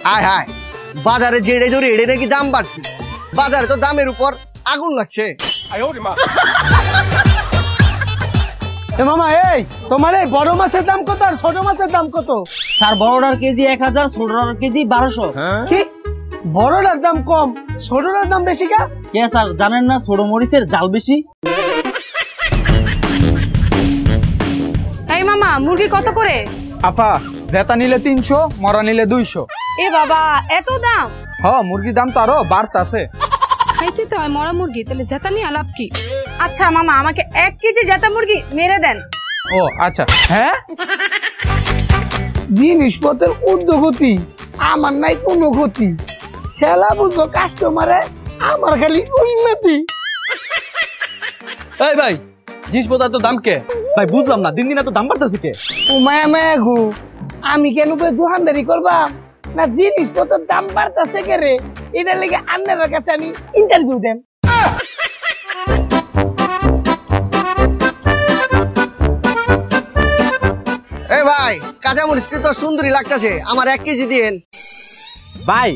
হায় হায়, বাজারে যেড়ে ধরে এড়ে নাকি দাম বাড়ছে। বাজারে তো দামের উপর আগুন লাগছে। মামা এই তোমার এই বড় মাছের দাম কত আর ছোট মাছের দাম কত? স্যার বড়টার কেজি 1000, ছোটটার কেজি 1200। কি বড়টার দাম কম ছোটটার দাম বেশি? কে স্যার জানেন না ছোট মরিচের জাল বেশি? এই মামা মুরগি কত করে? আফা জেতা নিলে 300, মরা নিলে 200। এ বাবা এত দাম? হ্যাঁ মুরগির দাম তো আরো বাড়তাছে। খাইতে তো হয় মরা মুরগি, তাহলে জেতা নিয়ে আলাপ কি? আচ্ছা মামা আমাকে 1 কেজি জেতা মুরগি মেরে দেন। ও আচ্ছা। হ্যাঁ জিনিসপত্রের ঊর্ধ্বগতি, আমার নাই কোনো গতি। খেলা বুঝবো কাস্টমারে, আমার খালি উন্নতি। এই ভাই জিনিসপত্র তো দাম কে? ভাই বুঝলাম না, দিন দিন এত দাম বাড়তেছে কে? ও মায়া মায়া গো, আমি কেন দোকানদারি করবা না? জিনিসপত্রের দাম বাড়তেছে কে রে, এটার লেগে আন্নার কাছে আমি ইন্টারভিউ দেন। এই ভাই কাঁচা মরিচ তো সুন্দরী লাগতেছে, আমার 1 কেজি দিয়েন। ভাই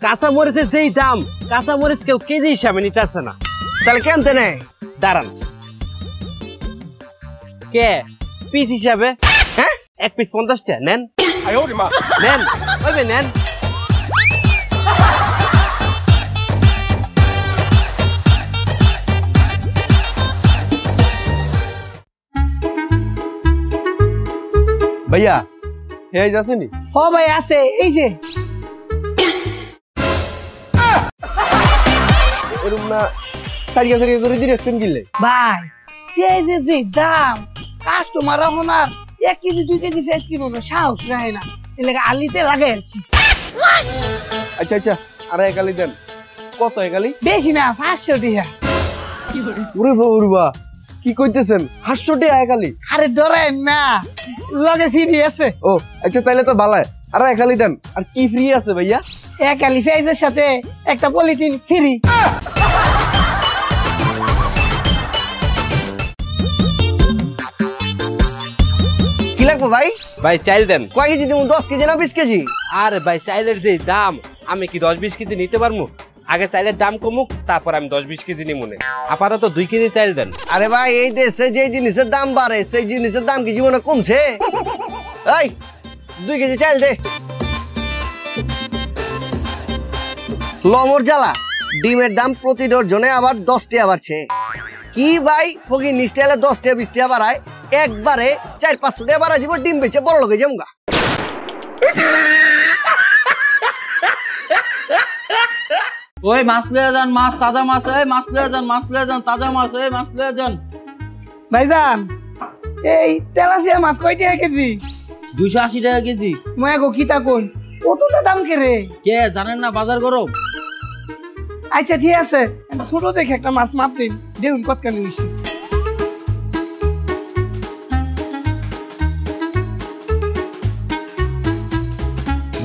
কাঁচা মরিচের যেই দাম, কাঁচা মরিচ কেউ কেজি হিসাবে নিতেছে না। তাহলে কেমতে নেয়? দাঁড়ান, কে পিস হিসাবে? হ্যাঁ 1 পিস 50 টাকা নেন। নেন ওইবে নেন। ভাইয়া এই যাচ্ছেনি? ও ভাই আছে, এই যে এরকম না সারিয়া সারিয়া করে দিয়েছেন গিলে। ভাই পেঁয়াজের যে দাম, কাস্টমার এখন আর 1 কেজি 2 কেজি পেঁয়াজ কিনো না, সাহস রাখে না, এর লেগে আলিতে লাগাই আছি। আচ্ছা আচ্ছা আর 1 আলি দেন। কত 1 আলি? বেশি না 500 টাকা। ওরে বাবা কি কইতেছেন, 500 টাকা 1 আলি? আরে ডরেন না, লগে ফ্রি আছে। ও আচ্ছা তাহলে তো ভালো। আর 1 আলি দেন। আর কি ফ্রি আছে ভাইয়া? 1 আলি পেঁয়াজের সাথে একটা পলিথিন ফ্রি। কি লাগবে ভাই? ভাই চাইল দেন। কয় কেজি দেবো? 10 কেজি না 20 কেজি? আর ভাই চাইলের যে দাম, আমি কি 10-20 কেজি নিতে পারবো? আগে চাইলের দাম কমুক, তারপর আমি 10-20 কেজি নিব না। আপাতত 2 কেজি চাইল দেন। আরে ভাই এই দেশে যে জিনিসের দাম বাড়ে সেই জিনিসের দাম কি জীবনে কমছে? এই 2 কেজি চাইল দে। লমর জ্বালা, ডিমের দাম প্রতি ডজনে আবার 10 টাকা বাড়ছে। কি ভাই ফকির নিস্টাইলে 10 টাকা 20 টাকা বাড়ায়, একবারে 400-500 টাকা বাড়ায় দিব, ডিম বেচে বড় লোকে জমগা। ওই মাছ লয়ে যান, মাছ তাজা মাছ। এই মাছ লয়ে যান, মাছ লয়ে যান, তাজা মাছ। এই মাছ লয়ে যান। ভাইজান এই তেলাপিয়া মাছ কয় টাকা কেজি? 280 টাকা কেজি। ময়া গো কিতা কোন কতটা দাম কে রে? কে জানেন না বাজার গরম? আচ্ছা ঠিক আছে, ছোট দেখে একটা মাছ মাপ দিন, দেখুন কতখানি হইছে।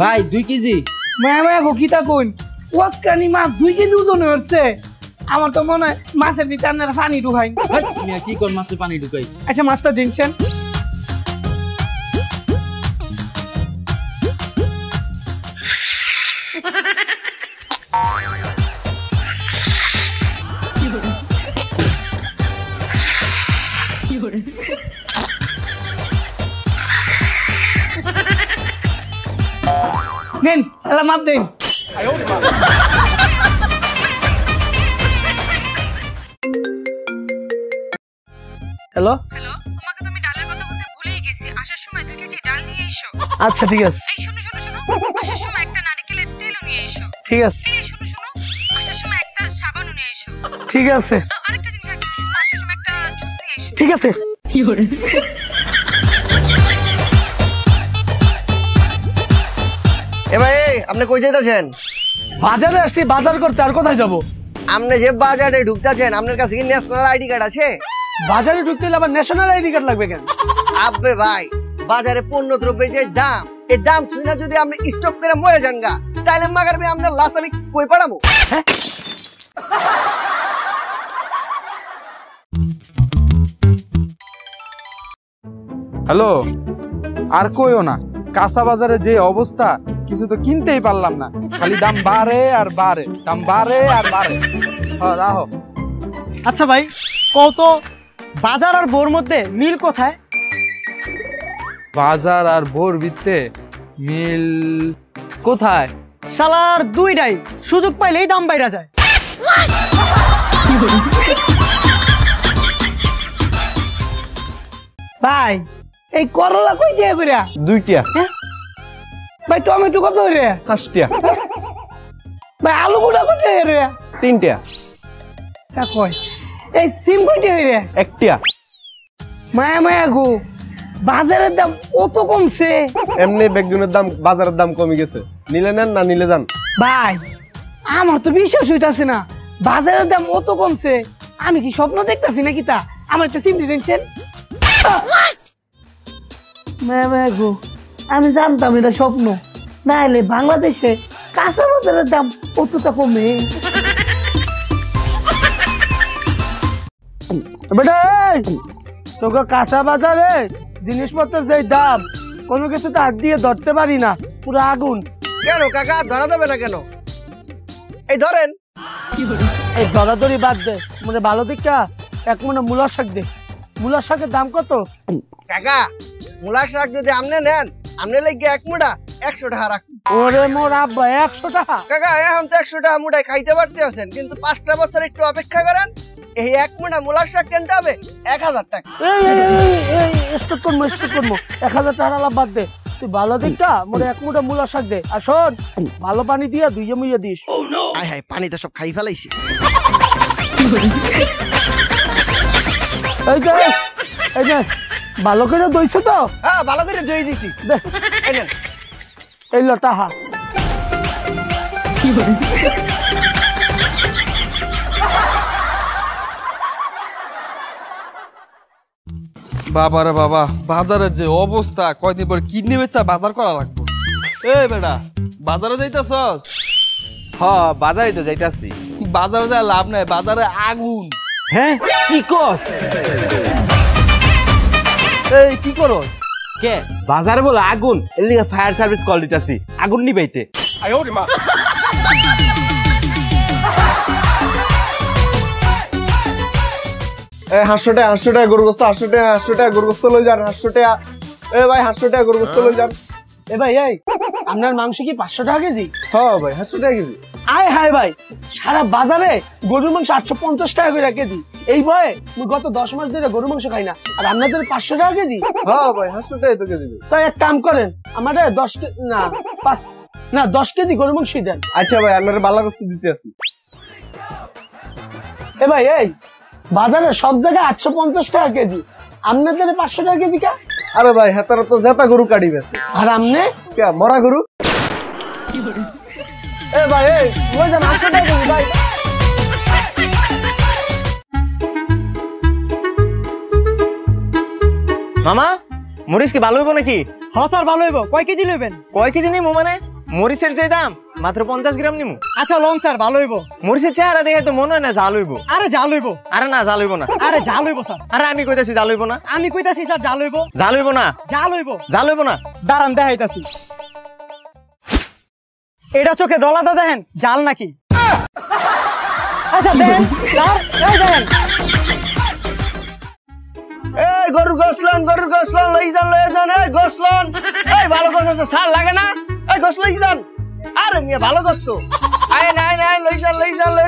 ভাই 2 কেজি। ময়া ময়া গো কিতা কোন কতখানি মাছ 2 কেজি ওজন হচ্ছে? আমার তো মনে হয় মাছের ভিতরে আপনারা পানি ঢুকাই। মিয়া কি কোন মাছে পানি ঢুকাই? আচ্ছা মাছটা দিনছেন। নেন এলা মাপ দেন। হ্যালো হ্যালো, তোমাকে তো আমি ডালের কথা বলতে ভুলেই গেছি। আসার সময় 2 কেজি ডাল নিয়ে এসো। আচ্ছা ঠিক আছে। এই শোনো শোনো শোনো, আসার সময় একটা নারকেলের তেলও নিয়ে এসো। ঠিক আছে। এই শোনো শোনো, আসার সময় একটা সাবানও নিয়ে এসো। ঠিক আছে। আরেকটা জিনিস একটা শোনো, আসার সময় একটা জুস নিয়ে এসো। ঠিক আছে। এ ভাই আপনি কই যাইতেছেন? বাজারে আসছি বাজার করতে, আর কোথায় যাব? আপনি যে বাজারে ঢুকতেছেন আপনার কাছে কি ন্যাশনাল আইডি কার্ড আছে? বাজারে ঢুকতে হলে আবার ন্যাশনাল আইডি কার্ড লাগবে কেন? আব্বে ভাই বাজারে পণ্য দ্রব্যের যে দাম, এই দাম শুনে যদি আপনি স্টক করে মরে যান গা, তাহলে মাগার ভাই আপনার লাশ আমি কই পাঠাবো? হ্যালো, আর কইও না, কাঁচা বাজারে যে অবস্থা কিছু তো কিনতেই পারলাম না, খালি দাম বাড়ে আর বাড়ে, দাম বাড়ে আর বাড়ে। হ্যাঁ রাহো। আচ্ছা ভাই, কত বাজার আর বোর মধ্যে মিল কোথায়? বাজার আর বোর ভিত্তে মিল কোথায়? শালার দুইটাই সুযোগ পাইলেই দাম বাইরা যায়। ভাই এই করলা কই টাকা করে? 2 টাকা। ভাই টমেটো কত করে? 5 টাকা। ভাই আলু গুঁড়া কত করে? 3 টাকা। তা কই এই সিম কই টাকা করে? 1 টাকা। মায়া মায়া গো, বাজারের দাম কত কমছে। এমনি বেগুনের দাম বাজারের দাম কমে গেছে, নিলে নেন না নিলে যান। ভাই আমার তো বিশ্বাস হইতাছে না, বাজারের দাম কত কমছে। আমি কি স্বপ্ন দেখতাছি নাকি? তা আমার একটা সিম দিচ্ছেন। মায়া মায়া গো, আমি জানতাম এটা স্বপ্ন, না হলে বাংলাদেশে কাঁচা বাজারের দাম কতটা কমে। বেটা তোকে কাঁচা বাজারে জিনিসপত্রের যে দাম, কোনো কিছু তো হাত দিয়ে ধরতে পারি না, পুরো আগুন। কেন কাকা ধরা দেবে না কেন? এই ধরেন। এই ধরাধরি বাদ দে, মানে ভালো দিকটা 1 মনে মূলার শাক দে। মূলার শাকের দাম কত? কাকা মূলা শাক যদি আপনি নেন, আপনি লেগে 1 মুঠা 100 টাকা রাখুন। ওরে মোর আব্বা 100 টাকা? কাকা এখন তো 100 টাকা মুঠায় খাইতে পারতে আছেন, কিন্তু 5টা বছর একটু অপেক্ষা করেন, এই 1 মুঠা মূলা শাক কিনতে হবে 1000 টাকা। এই স্টক করবো 1000 টাকা লাভ বাদ দে। তুই ভালো দিকটা মোরে 1 মুঠা মূলার শাক দে, আর শোন ভালো পানি দিয়া ধুইয়ে মুইয়ে দিস। আয় হায়, পানি তো সব খাই ফেলাইছি। এই যে ভালো করে দইছো তো? হ্যাঁ ভালো করে ধুই দিছি। এই নেন। এই লটাহা বাবারে বাবা, বাজারের যে অবস্থা, কয়দিন পর কিডনি বেচা বাজার করা লাগবে। এই বেটা, বাজারে যাইতাছস? হ্যাঁ বাজারে তো যাইতাছি। বাজারে যা লাভ নাই, বাজারে আগুন। হ্যাঁ কি কস? এই কি করস? কে বাজারে বলে আগুন? এর লিগে ফায়ার সার্ভিস কল দিতাছি আগুন নিবাইতে। এই 800 টাকা গরুগোস্ত, 800 টাকা গরুগোস্ত লই যান, 800 টাকা। এ ভাই 800 টাকা গরুগোস্ত লই যান। এ ভাই এই আপনার মাংস কি 500 টাকা কেজি? হ্যাঁ ভাই 800 টাকা কেজি। আয় হায় ভাই, সারা বাজারে গরুর মাংস 850 টাকা করে কেজি। এই ভয়ে আমি গত 10 মাস ধরে গরুর মাংস খাই না, আর আপনাদের 500 টাকা কেজি? হ্যাঁ ভাই 800 টাকা তো কেজি। তো এক কাম করেন, আমাদের 10 কেজি গরুর মাংসই দেন। আচ্ছা ভাই, আপনার বালা গোস্ত দিতে আসি। এ ভাই এই বাজারে সব জায়গায় 850 টাকা কেজি, আপনাদের 500 টাকা কেজি কা? আরে ভাই হেতারা তো জেতা গরু কাটি বেছে, আর আমনে কে মরা গরু। এ ভাই এই লই যান 800 টাকা কেজি ভাই। মামা মরিচ কি ভালো হইব নাকি? হ্যাঁ স্যার ভালো হইব। কয় কেজি নেবেন? কয় কেজি নিমু মানে? মরিচের যে দাম মাত্র 50 গ্রাম নিমু। আচ্ছা লং স্যার ভালো হইব। মরিচের চেহারা দেখে তো মনে হয় না জাল হইব। আরে জাল হইব। আরে না জাল হইব না। আরে জাল হইব স্যার। আরে আমি কইতাছি জাল হইব না। আমি কইতাছি স্যার জাল হইব। জাল হইব না। জাল হইব। জাল হইব না। দাঁড়ান দেখাইতাছি। এটা চোখে ডলাটা দেখেন জাল নাকি? আচ্ছা দেখেন স্যার, এই দেখেন। এই গরুর গোসলন লই যান, এই গোসলন। এই ভালো গোস আছে, সার লাগে না? এই গোস লই যান। আরে মিয়া ভালো গোস তো। আয় লই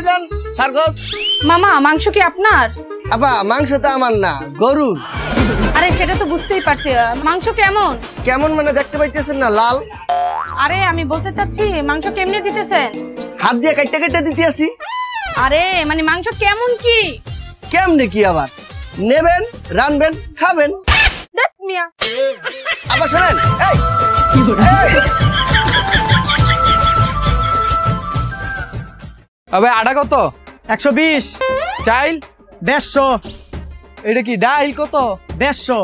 যান সার গোস। মামা মাংস কি আপনার? আপা মাংস তো আমার না, গরুর। আরে সেটা তো বুঝতেই পারছি, মাংস কেমন? কেমন মানে দেখতে পাইতেছেন না, লাল। আরে আমি বলতে চাচ্ছি মাংস কেমনে দিতেছেন? হাত দিয়ে কাইটা দিতে আসি। আরে মানে মাংস কেমন কি? কেমনে কি আবার? নেবেন, রানবেন, খাবেন। দেখ মিয়া। আবার শোনেন, এই আবে আটা কত? 120। চাইল 150। এটা কি ডাইল কত? 150।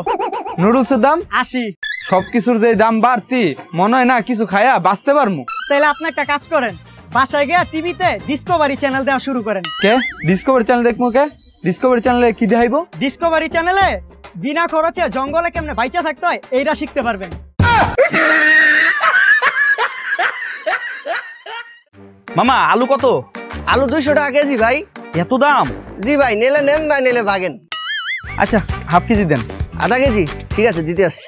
নুডলসের দাম 80। সবকিছুর যে দাম বাড়তি, মনে হয় না কিছু খায়া বাঁচতে পারমু। তাহলে আপনি একটা কাজ করেন, বাসায় গিয়ে টিভিতে ডিসকভারি চ্যানেল দেওয়া শুরু করেন। কে ডিসকভারি চ্যানেল দেখবো কে? ডিসকভারি চ্যানেলে কি দেখাইবো? ডিসকভারি চ্যানেলে বিনা খরচে জঙ্গলে কেমনে বাইচা থাকতে হয় এইটা শিখতে পারবেন। মামা আলু কত? আলু 200 টাকা কেজি ভাই। এত দাম? জি ভাই, নিলে নেন, না নিলে ভাগেন। আচ্ছা হাফ কেজি দেন। আধা কেজি? ঠিক আছে, দিতে আসছি।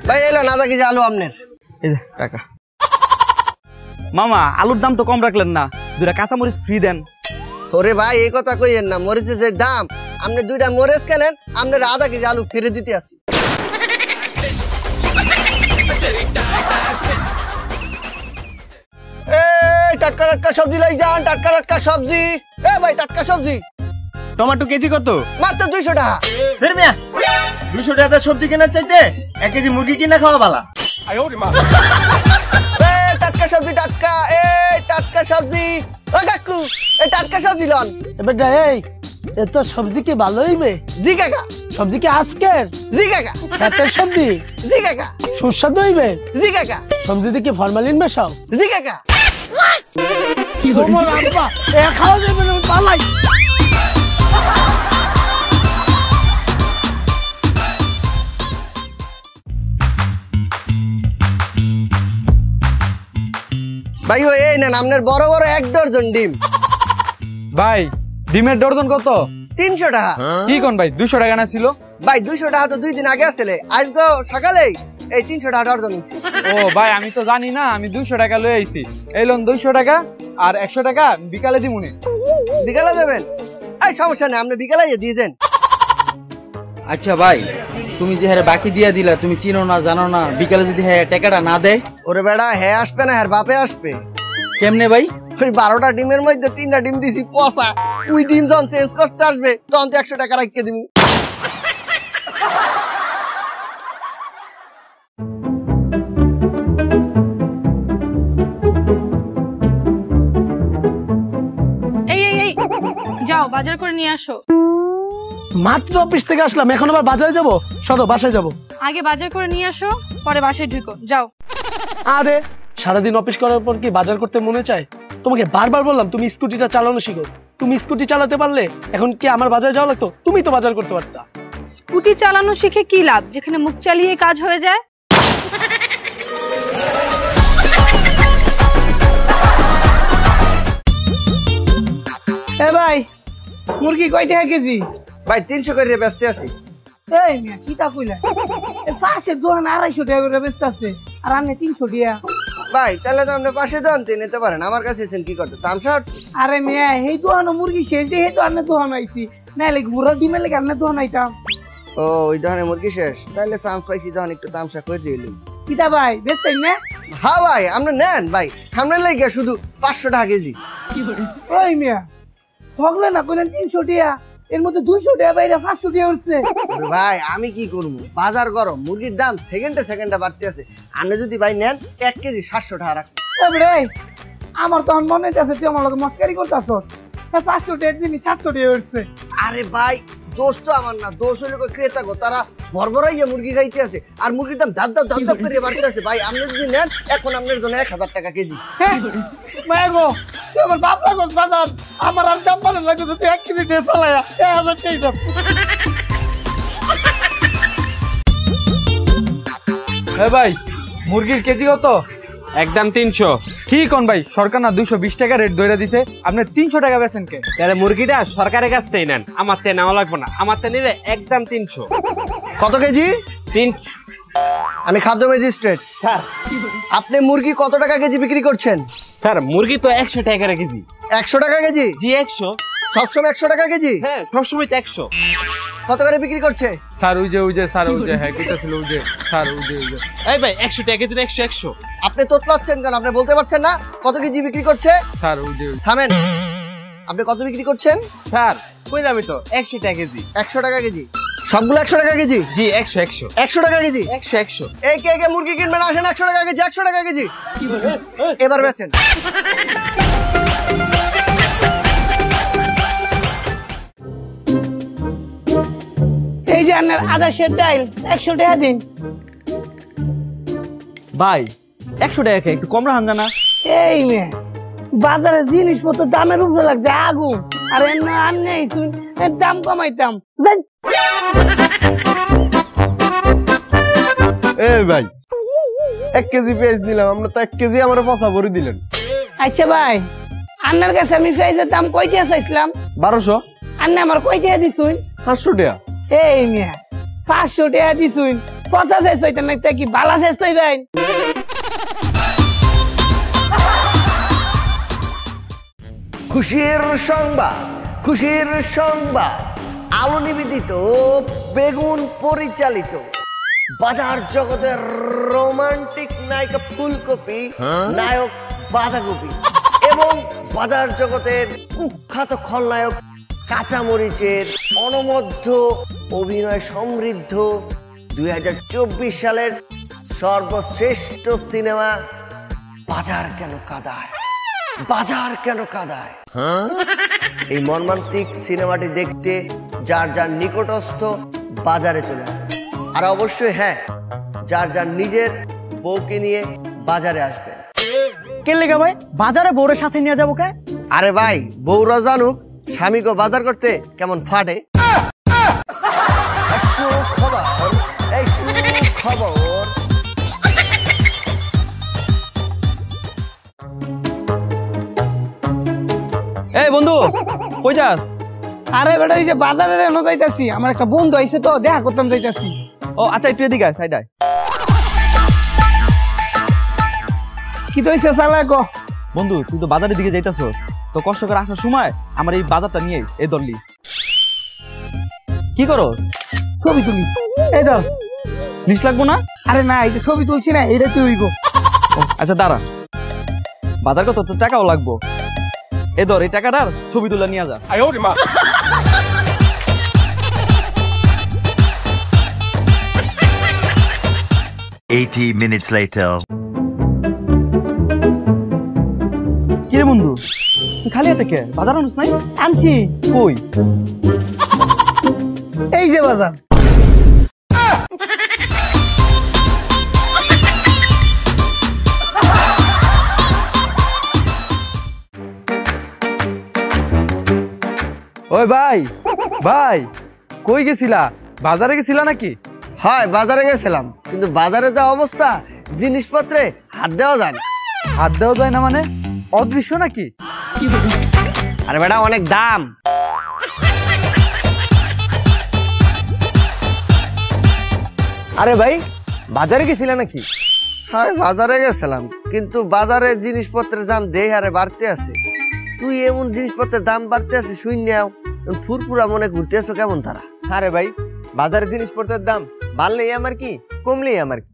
ভাই এলো আধা কেজি আলু আপনার। এই যে টাকা। মামা আলুর দাম তো কম রাখলেন না, 2টা কাঁচামরিচ ফ্রি দেন। ওরে ভাই এই কথা কইয়েন না, মরিচের যে দাম, আপনি 2টা মরিচ কেনেন, আপনার আধা কেজি আলু ফিরে দিতে আসি। টাটকা টাটকা সবজি লাই যান, টাটকা টাটকা সবজি। এ ভাই টাটকা সবজি। টমেটো কেজি কত? মাত্র 200 টাকা। ফের মিয়া 200 টাকা সবজি কেনার চাইতে 1 কেজি মুরগি কিনা খাওয়া ভালো। টাটকা সবজি টাটকা, টাটকা সবজি। ও কাকু এই টাটকা সবজি লন। বেটা এই এত সবজি কি ভালো হইবে? জি কাকা। সবজি কি আজকের? জি কাকা। রাতের সবজি? জি কাকা। সুস্বাদু হইবে? জি কাকা। সবজিতে কি ফরমালিন মেশাও? জি কাকা। তোমার আব্বা এ খাওয়া যাবে না, পালাই। ভাই ও এই নেন আপনার বড় বড় 1 ডজন ডিম। ভাই ডিমের ডর্জন কত? 300 টাকা। কি কোন ভাই 200 টাকা না ছিল? ভাই 200 টাকা তো 2 দিন আগে আসলে, আজকে সকালেই এই 300 টাকা ডজন হইছে। ও ভাই আমি তো জানি না, আমি 200 টাকা লয়ে আইছি। এই লোন 200 টাকা আর 100 টাকা বিকালে দিমুনি। বিকালে দেবেন? এই সমস্যা নেই, আপনি বিকালে দিয়ে দেন। আচ্ছা ভাই, তুমি যে হারে বাকি দিয়া দিলা, তুমি চিনো না জানো না, বিকালে যদি হ্যাঁ টাকাটা না দেয়? ওরে বেড়া হ্যাঁ আসবে না, হ্যাঁ বাপে আসবে। কেমনে ভাই? ওই 12টা ডিমের মধ্যে 3টা ডিম দিছি পচা। তুই ডিম যখন চেঞ্জ করতে আসবে তখন তো 100 টাকা রাখিয়ে দিবি। এই এই এই যাও বাজার করে নিয়ে আসো। মাত্র অফিস থেকে আসলাম, এখন আবার বাজারে যাব? চলো বাসায় যাব। আগে বাজার করে নিয়ে আসো, পরে বাসায় ঢুকো। যাও। আরে সারাদিন অফিস করার পর কি বাজার করতে মনে চায়? তোমাকে বারবার বললাম তুমি স্কুটিটা চালানো শিখো। তুমি স্কুটি চালাতে পারলে এখন কি আমার বাজারে যাওয়া লাগতো? তুমি তো বাজার করতে পারতা। স্কুটি চালানো শিখে কি লাভ, যেখানে মুখ চালিয়ে কাজ হয়ে যায়। এ ভাই মুরগি কয় টাকা কেজি? ভাই 300 করে ব্যস্ত আছি। এই মিয়া কি তা কইলা? এ পাশের দোকান 250 টাকা করে বেচতে আছে আর আপনি 300 টাকা। ভাই তাহলে তো আপনি পাশে দোকান থেকে নিতে পারেন, আমার কাছে এসেছেন কি করতে? তামশট। আরে মিয়া এই দোকান মুরগি শেষ দিয়ে এই দোকানে দোকান আইছি, নাইলে ঘুরা ডিমের লেগে আপনি দোকান আইতাম। ও ওই দোকানে মুরগি শেষ, তাহলে চান্স পাইছি দোকান একটু তামশা করে দিলি। কিতা ভাই বেচতেন না? হ্যাঁ ভাই আপনি নেন ভাই, সামনে লেগে শুধু 500 টাকা কেজি। ওই মিয়া হগলে না কইলেন 300 টাকা, এর মধ্যে 200 টাকা বাইরে 500 টাকা উঠছে। ভাই আমি কি করবো, বাজার গরম, মুরগির দাম সেকেন্ডে বাড়তে আছে। আপনি যদি ভাই নেন 1 কেজি 700 টাকা রাখুন। এবারে আমার তখন মনে হইতাছে তুই আমার লগে মস্কারি করতাছ। 500 টাকা জিনিস 700 টাকা উঠছে। আরে ভাই দোষ তো আমার না, দোষ হলো ক্রেতা গো, তারা বরবরাইয়া মুরগি খাইতে আছে আর মুরগির দাম ধাপ ধাপ করে বাড়তে আছে। ভাই আপনি যদি নেন এখন আপনার জন্য 1000 টাকা কেজি। হ্যাঁ মায়া গো তুই আমার বাপ লাগছ বাজার, আমার আর দাম ভালো লাগে তুই 1 কেজি দিয়ে চালায়া 1000 টাকা দাও। এ ভাই মুরগির কেজি কত? একদম 300। কি কোন ভাই, সরকার না 220 টাকা রেট ধরে দিছে, আপনি 300 টাকা বেচেন কে? তাহলে মুরগিটা সরকারের কাছ থেকে নেন, আমার থেকে নেওয়া লাগবে না। আমার থেকে নিলে একদম 300। কত কেজি? 300। আমি খাদ্য ম্যাজিস্ট্রেট। স্যার আপনি মুরগি কত টাকা কেজি বিক্রি করছেন? স্যার মুরগি তো 100 টাকা কেজি। 100 টাকা কেজি? জি 100। সবসময় 100 টাকা কেজি? হ্যাঁ সবসময় তো 100। কত করে বিক্রি করছে? স্যার ওই যে স্যার ওই যে হ্যাঁ কিটা ছিল ওই যে স্যার ওই যে এই ভাই 100 টাকা কেজি, 100। আপনি তোতলাচ্ছেন কেন? আপনি বলতে পারছেন না কত কেজি বিক্রি করছে? স্যার ওই যে থামেন, আপনি কত বিক্রি করছেন? স্যার কই যাবে তো 100 টাকা কেজি। 100 টাকা কেজি? সবগুলো 100 টাকা কেজি? জি 100। 100 টাকা কেজি? 100। এই কে মুরগি কিনবেন আসেন, 100 টাকা কেজি, 100 টাকা কেজি। এবার বেচেন। এই যে আপনার আদা সের ডাইল 100 টাকা দিন। ভাই 100 টাকা একটু কম রাখান জানা। এই মেয়ে বাজারে জিনিসপত্র দামের উপরে লাগছে আগুন, আর এমনি আননে শুন দাম কমাইতাম যাই। এই ভাই 1 কেজি পেঁয়াজ দিলাম, আমরা তো 1 কেজি আমার পচা ভরে দিলেন। আচ্ছা ভাই, আপনার কাছে আমি পেঁয়াজের দাম কয়টা চাইছিলাম? 1200। আপনি আমার কয়টা দিছুন? 500 টাকা। এই মিয়া 500 টাকা দিছুন, পচা ফেস হইতেন না কি বালা ফেস হইবেন? খুশির সংবাদ, খুশির সংবাদ। আলো নিবেদিত, বেগুন পরিচালিত, বাজার জগতের রোমান্টিক নায়িকা ফুলকপি, নায়ক বাঁধাকপি এবং বাজার জগতের কুখ্যাত খলনায়ক কাঁচামরিচের অনবদ্য অভিনয় সমৃদ্ধ 2024 সালের সর্বশ্রেষ্ঠ সিনেমা বাজার কেন কাঁদায়, বাজার কেন কাঁদায়। এই মর্মান্তিক সিনেমাটি দেখতে যার যার নিকটস্থ বাজারে চলে আসবে, আর অবশ্যই হ্যাঁ, যার যার নিজের বউকে নিয়ে বাজারে আসবে। কে লেগা ভাই বাজারে বউরের সাথে নিয়ে যাবো কে? আরে ভাই, বউরা জানুক স্বামীকে বাজার করতে কেমন ফাটে। খবর, এই খবর। এই বন্ধু কই যাস? আরে বেটা এই যে বাজারে এনো যাইতাছি, আমার একটা বন্ধু আইছে তো দেখা করতাম যাইতাছি। ও আচ্ছা, একটু এদিকে আয়, সাইড আয়। কি হইছে চালা গো? বন্ধু তুই তো বাজারের দিকে যাইতাছস, তো কষ্ট করে আসার সময় আমার এই বাজারটা নিয়ে এই ধরলি। কি করো? ছবি তুলি। এই ধর। লিস্ট লাগবো না? আরে না, এই যে ছবি তুলছি না, এটা তুই হইব। আচ্ছা দাঁড়া, বাজার কত তো টাকাও লাগবো। এই ধর, এই টাকাটার ছবি তুলে নিয়ে যা। 80 minutes later. কি রে বন্ধু, তুই খালি হাতে কে? বাজার আনুস নাই? আনছি। কই? এই যে বাজার। ওই ভাই, ভাই কই গেছিলা? বাজারে গেছিলা নাকি? হয়, বাজারে গেছিলাম, কিন্তু বাজারে যা অবস্থা, জিনিসপত্রে হাত দেওয়া যায় না। হাত দেওয়া যায় না মানে? অদৃশ্য নাকি? আরে বেটা, অনেক দাম। আরে ভাই বাজারে গেছিলা নাকি? হ্যাঁ, বাজারে গেছিলাম, কিন্তু বাজারে জিনিসপত্রের দাম দেই হারে বাড়তে আছে। তুই এমন জিনিসপত্রের দাম বাড়তে আছে শুনলেও ফুরফুরা মনে ঘুরতে আছো কেমন তারা? আরে ভাই বাজারে জিনিসপত্রের দাম বাড়লেই আমার কি, কমলেই আমার কি?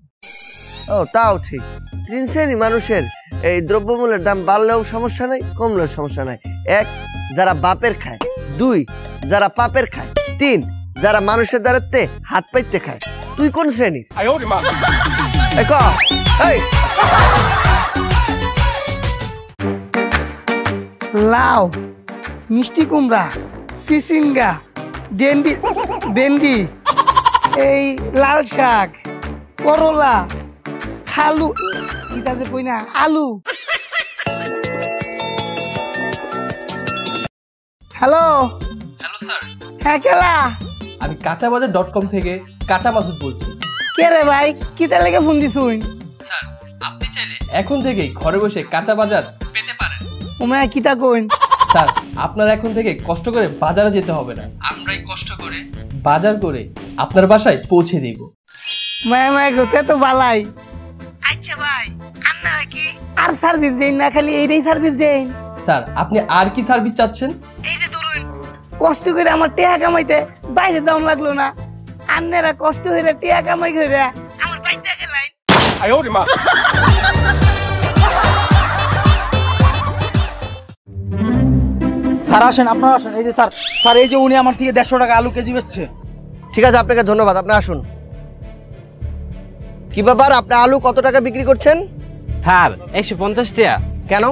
ও তাও ঠিক। 3 শ্রেণী মানুষের এই দ্রব্যমূল্যের দাম বাড়লেও সমস্যা নাই, কমলেও সমস্যা নাই। 1, যারা বাপের খায়। 2, যারা পাপের খায়। 3, যারা মানুষের দ্বারাতে হাত পাইতে খায়। তুই কোন শ্রেণীর? লাউ, মিষ্টি কুমড়া, সিসিঙ্গা, ভেন্ডি, এই লাল শাক, করলা, খালু, এটা যে কই না, আলু। হ্যালো। হ্যালো স্যার, হ্যাঁ কেলা? আমি কাঁচাবাজার.com থেকে কাঁচা মাসুদ বলছি। কে রে ভাই, কিতা লেগে ফোন দিছুন? স্যার, আপনি চাইলে এখন থেকেই ঘরে বসে কাঁচা বাজার পেতে পারেন। ওমা কিতা কইন? স্যার, আপনার এখন থেকে কষ্ট করে বাজারে যেতে হবে না, আমরাই কষ্ট করে বাজার করে আপনার বাসায় পৌঁছে দেব। মায়া মায়া গোতে তো বালাই। আচ্ছা ভাই, আপনারা কি আর সার্ভিস দেন না, খালি এইটাই সার্ভিস দেন? স্যার, আপনি আর কি সার্ভিস চাচ্ছেন? এই যে ধরুন, কষ্ট করে আমার টিয়া কামাইতে বাইরে যাওয়া লাগলো না, আপনারা কষ্ট করে টিয়া কামাই করে আমার বাইতে গেলেন। স্যার আসেন, আপনারা আসেন। এই যে স্যার, স্যার এই যে উনি আমার থেকে 150 টাকা আলু কেজি বেচছে। ঠিক আছে, আপনাকে ধন্যবাদ, আপনি আসুন। কি ব্যাপার, আপনি আলু কত টাকা বিক্রি করছেন? স্যার 150 টাকা। কেন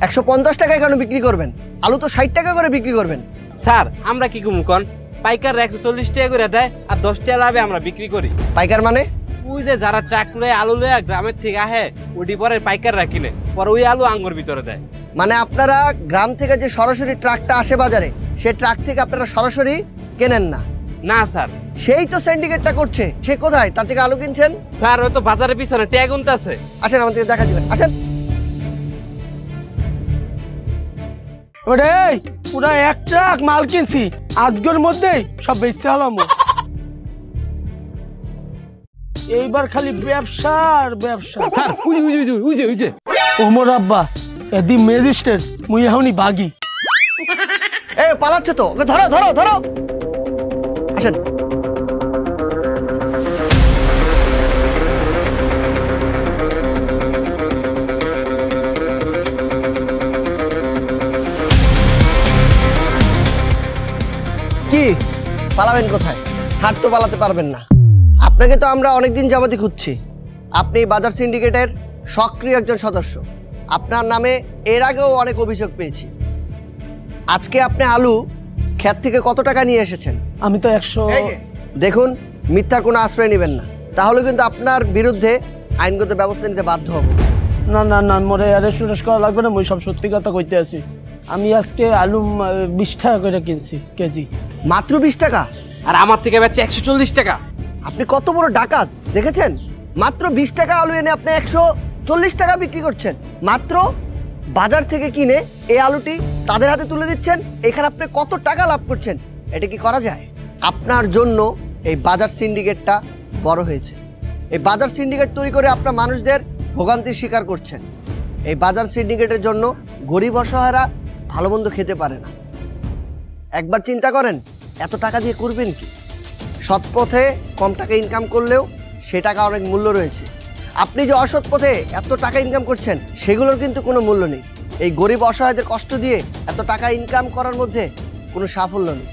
150 টাকায় কেন বিক্রি করবেন? আলু তো 60 টাকা করে বিক্রি করবেন। স্যার আমরা কি কম কোন, পাইকাররা 140 টাকা করে দেয় আর 10 টাকা লাভে আমরা বিক্রি করি। পাইকার মানে? ওই যে যারা ট্রাক লয়ে আলু লয়ে গ্রামের থেকে আহে ওটি পরে পাইকাররা কিনে, পরে ওই আলু আঙ্গুর ভিতরে দেয়। মানে আপনারা গ্রাম থেকে যে সরাসরি ট্রাকটা আসে বাজারে, সেই ট্রাক থেকে আপনারা সরাসরি কেনেন না? না স্যার। সেই তো সিন্ডিকেটটা করছে, সে কোথায়? তার থেকে আলু কিনছেন? স্যার ওই তো বাজারের পিছনে ট্যাগ গুনতেছে। আসেন আমাদের দেখা দিবেন, আসেন। ওরে পুরা 1 ট্রাক মাল কিনছি, আজকের মধ্যেই সব বেচতে হলাম। এইবার খালি ব্যবসা আর ব্যবসা। স্যার উই যে ওমর আব্বা এদি ম্যাজিস্ট্রেট, মুই এখনই বাগি। এ পালাচ্ছে তো, ওকে ধরো ধরো ধরো। আসেন। কি পালাবেন কোথায়? হাট তো পালাতে পারবেন না। আপনাকে তো আমরা অনেকদিন যাবতই খুঁজছি। আপনি বাজার সিন্ডিকেটের সক্রিয় একজন সদস্য। আপনার নামে এর আগেও অনেক অভিযোগ পেয়েছি। আজকে আপনি আলু ক্ষেত থেকে কত টাকা নিয়ে এসেছেন? আমি তো 100। দেখুন, মিথ্যার কোনো আশ্রয় নেবেন না, তাহলে কিন্তু আপনার বিরুদ্ধে আইনগত ব্যবস্থা নিতে বাধ্য হব। না না না, মোরে অ্যারেস্ট করা লাগবে না, মুই সব সত্যি কথা কইতে আছি। আমি আজকে আলু 20 টাকা করে কিনছি কেজি। মাত্র 20 টাকা? আর আমার থেকে বেচে 140 টাকা। আপনি কত বড় ডাকাত দেখেছেন? মাত্র 20 টাকা আলু এনে আপনি 140 টাকা বিক্রি করছেন। মাত্র বাজার থেকে কিনে এই আলুটি তাদের হাতে তুলে দিচ্ছেন, এখানে আপনি কত টাকা লাভ করছেন? এটা কি করা যায়? আপনার জন্য এই বাজার সিন্ডিকেটটা বড় হয়েছে। এই বাজার সিন্ডিকেট তৈরি করে আপনার মানুষদের ভোগান্তির শিকার করছেন। এই বাজার সিন্ডিকেটের জন্য গরিব অসহায়রা ভালো মন্দ খেতে পারে না। একবার চিন্তা করেন, এত টাকা দিয়ে করবেন কি? সৎ পথে কম টাকা ইনকাম করলেও সে টাকা অনেক মূল্য রয়েছে। আপনি যে অসৎ পথে এত টাকা ইনকাম করছেন, সেগুলোর কিন্তু কোনো মূল্য নেই। এই গরিব অসহায়দের কষ্ট দিয়ে এত টাকা ইনকাম করার মধ্যে কোনো সাফল্য নেই।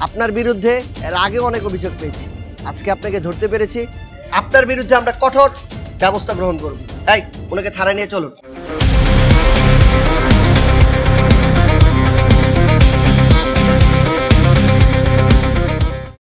আপনার বিরুদ্ধে এর আগেও অনেক অভিযোগ পেয়েছি, আজকে আপনাকে ধরতে পেরেছি। আপনার বিরুদ্ধে আমরা কঠোর ব্যবস্থা গ্রহণ করব। তাই ওনাকে থানায় নিয়ে চলুন।